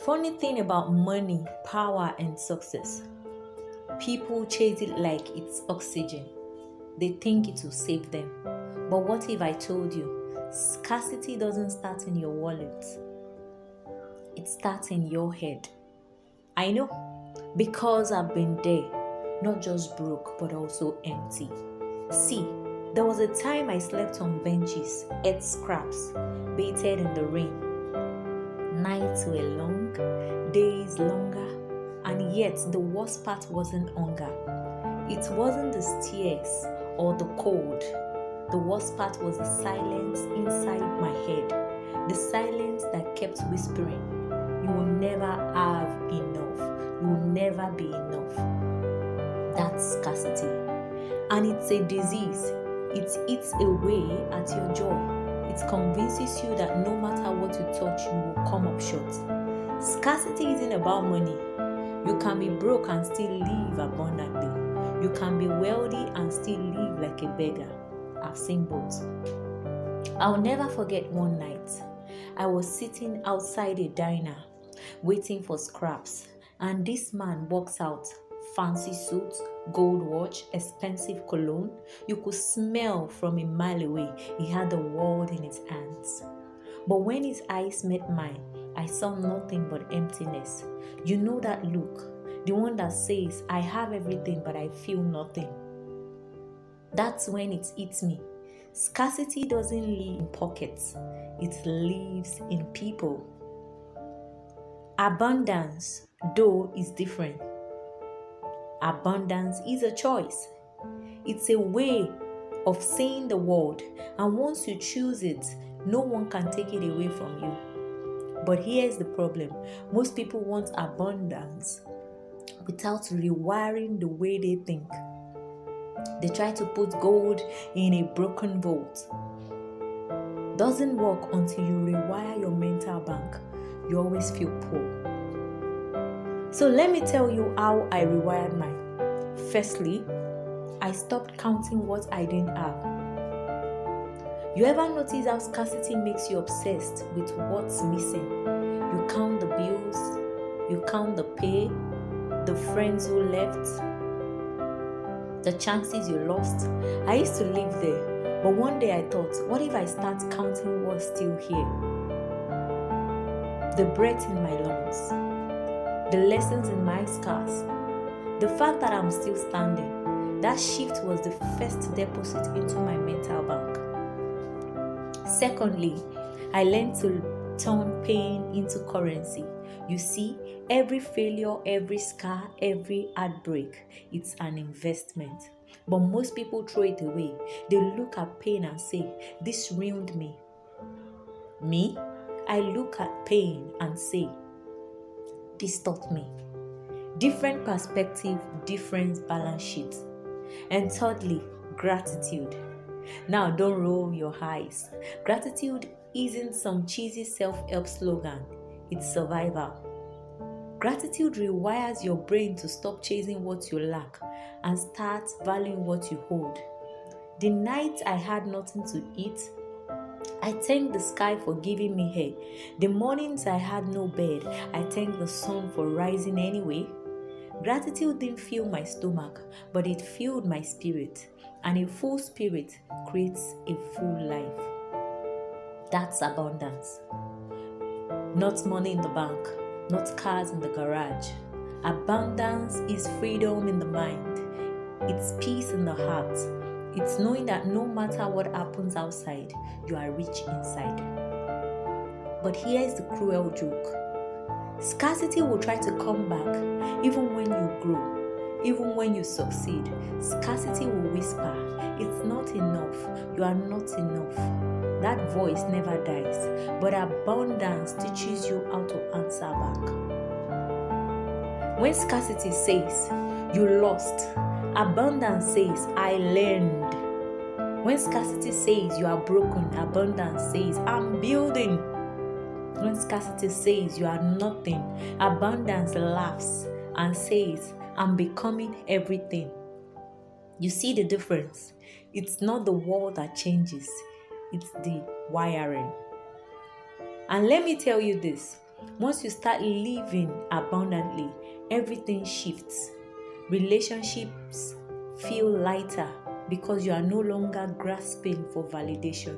Funny thing about money, power, and success. People chase it like it's oxygen. They think it will save them. But what if I told you scarcity doesn't start in your wallet? It starts in your head. I know because I've been there, not just broke but also empty. See, there was a time I slept on benches, ate scraps, bathed in the rain. Nights were long, days longer, and yet the worst part wasn't hunger. It wasn't the stairs or the cold. The worst part was the silence inside my head. The silence that kept whispering, you will never have enough. You will never be enough. That's scarcity. And it's a disease. It eats away at your joy. It convinces you that no matter what you touch, you will come up short. Scarcity isn't about money. You can be broke and still live abundantly. You can be wealthy and still live like a beggar. I've seen both. I'll never forget one night. I was sitting outside a diner, waiting for scraps, and this man walks out. Fancy suit, gold watch, expensive cologne. You could smell from a mile away. He had the world in his hands. But when his eyes met mine, I saw nothing but emptiness. You know that look, the one that says, I have everything but I feel nothing. That's when it hits me. Scarcity doesn't live in pockets. It lives in people. Abundance, though, is different. Abundance is a choice. It's a way of saying the word, and once you choose it, no one can take it away from you. But here's the problem. Most people want abundance without rewiring the way they think. They try to put gold in a broken vault. Doesn't work until you rewire your mental bank. You always feel poor. So let me tell you how I rewired mine. Firstly, I stopped counting what I didn't have. You ever notice how scarcity makes you obsessed with what's missing? You count the bills, you count the pay, the friends who left, the chances you lost. I used to live there, but one day I thought, what if I start counting what's still here? The breath in my lungs, the lessons in my scars, the fact that I'm still standing. That shift was the first deposit into my mental bank. Secondly, I learned to turn pain into currency. You see, every failure, every scar, every heartbreak, it's an investment. But most people throw it away. They look at pain and say, this ruined me. Me? I look at pain and say, this taught me. Different perspective, different balance sheet. And thirdly, gratitude. Now don't roll your eyes. Gratitude isn't some cheesy self-help slogan. It's survival. Gratitude rewires your brain to stop chasing what you lack and start valuing what you hold. The night I had nothing to eat, I thanked the sky for giving me hair. The mornings I had no bed, I thanked the sun for rising anyway. Gratitude didn't fill my stomach, but it filled my spirit. And a full spirit creates a full life. That's abundance. Not money in the bank, not cars in the garage. Abundance is freedom in the mind. It's peace in the heart. It's knowing that no matter what happens outside, you are rich inside. But here's the cruel joke. Scarcity will try to come back even when you grow, even when you succeed. Scarcity will whisper, it's not enough, you are not enough. That voice never dies, but abundance teaches you how to answer back. When scarcity says, you lost, abundance says, I learned. When scarcity says, you are broken, abundance says, I'm building. When scarcity says, you are nothing, abundance laughs and says, I'm becoming everything. You see the difference? It's not the world that changes, it's the wiring. And let me tell you this, Once you start living abundantly, everything shifts. Relationships feel lighter because you are no longer grasping for validation.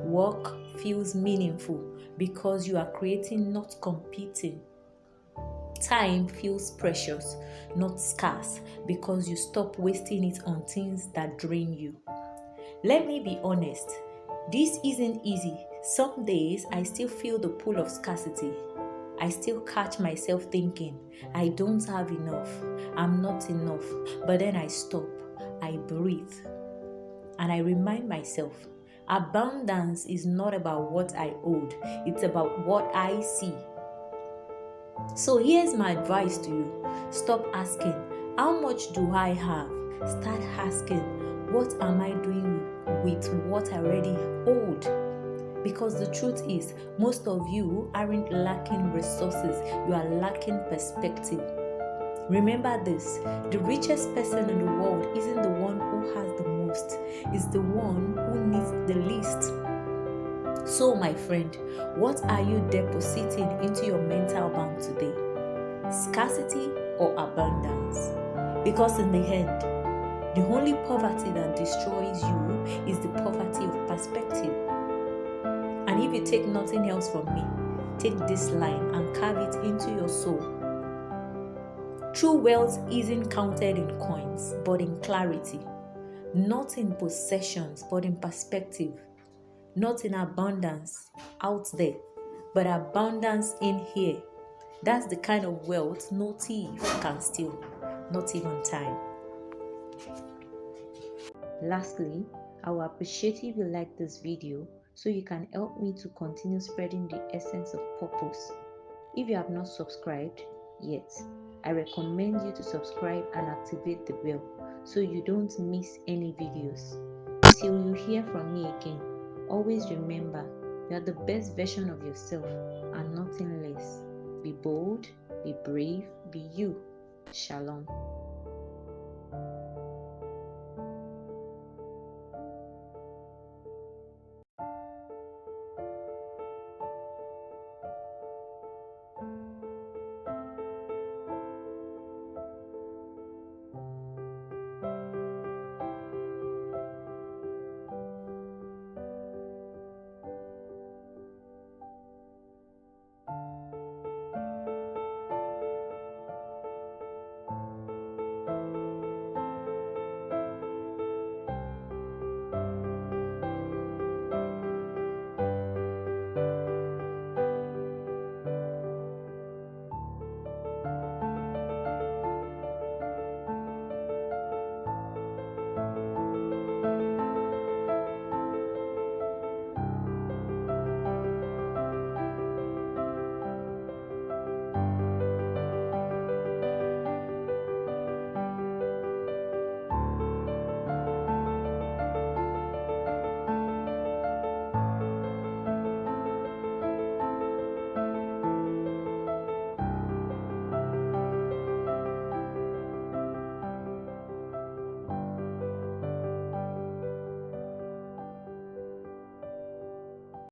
Work feels meaningful because you are creating, not competing. Time feels precious, not scarce, because you stop wasting it on things that drain you. Let me be honest, this isn't easy. Some days I still feel the pull of scarcity. I still catch myself thinking, I don't have enough, I'm not enough. But then I stop, I breathe, and I remind myself, abundance is not about what I owed, it's about what I see. So here's my advice to you. Stop asking, how much do I have? Start asking, what am I doing with what I already hold? Because the truth is, most of you aren't lacking resources, you are lacking perspective. Remember this, the richest person in the world isn't the one who has the most, it's the one who needs the least. So my friend, what are you depositing into your mental bank today? Scarcity or abundance? Because in the end, the only poverty that destroys you is the poverty of perspective. And if you take nothing else from me, take this line and carve it into your soul. True wealth isn't counted in coins, but in clarity. Not in possessions, but in perspective. Not in abundance out there, but abundance in here. That's the kind of wealth no thief can steal, not even time. Lastly, I will appreciate if you like this video so you can help me to continue spreading the essence of purpose. If you have not subscribed yet, I recommend you to subscribe and activate the bell so you don't miss any videos. Till you hear from me again, always remember you are the best version of yourself and nothing less. Be bold, be brave, be you. Shalom.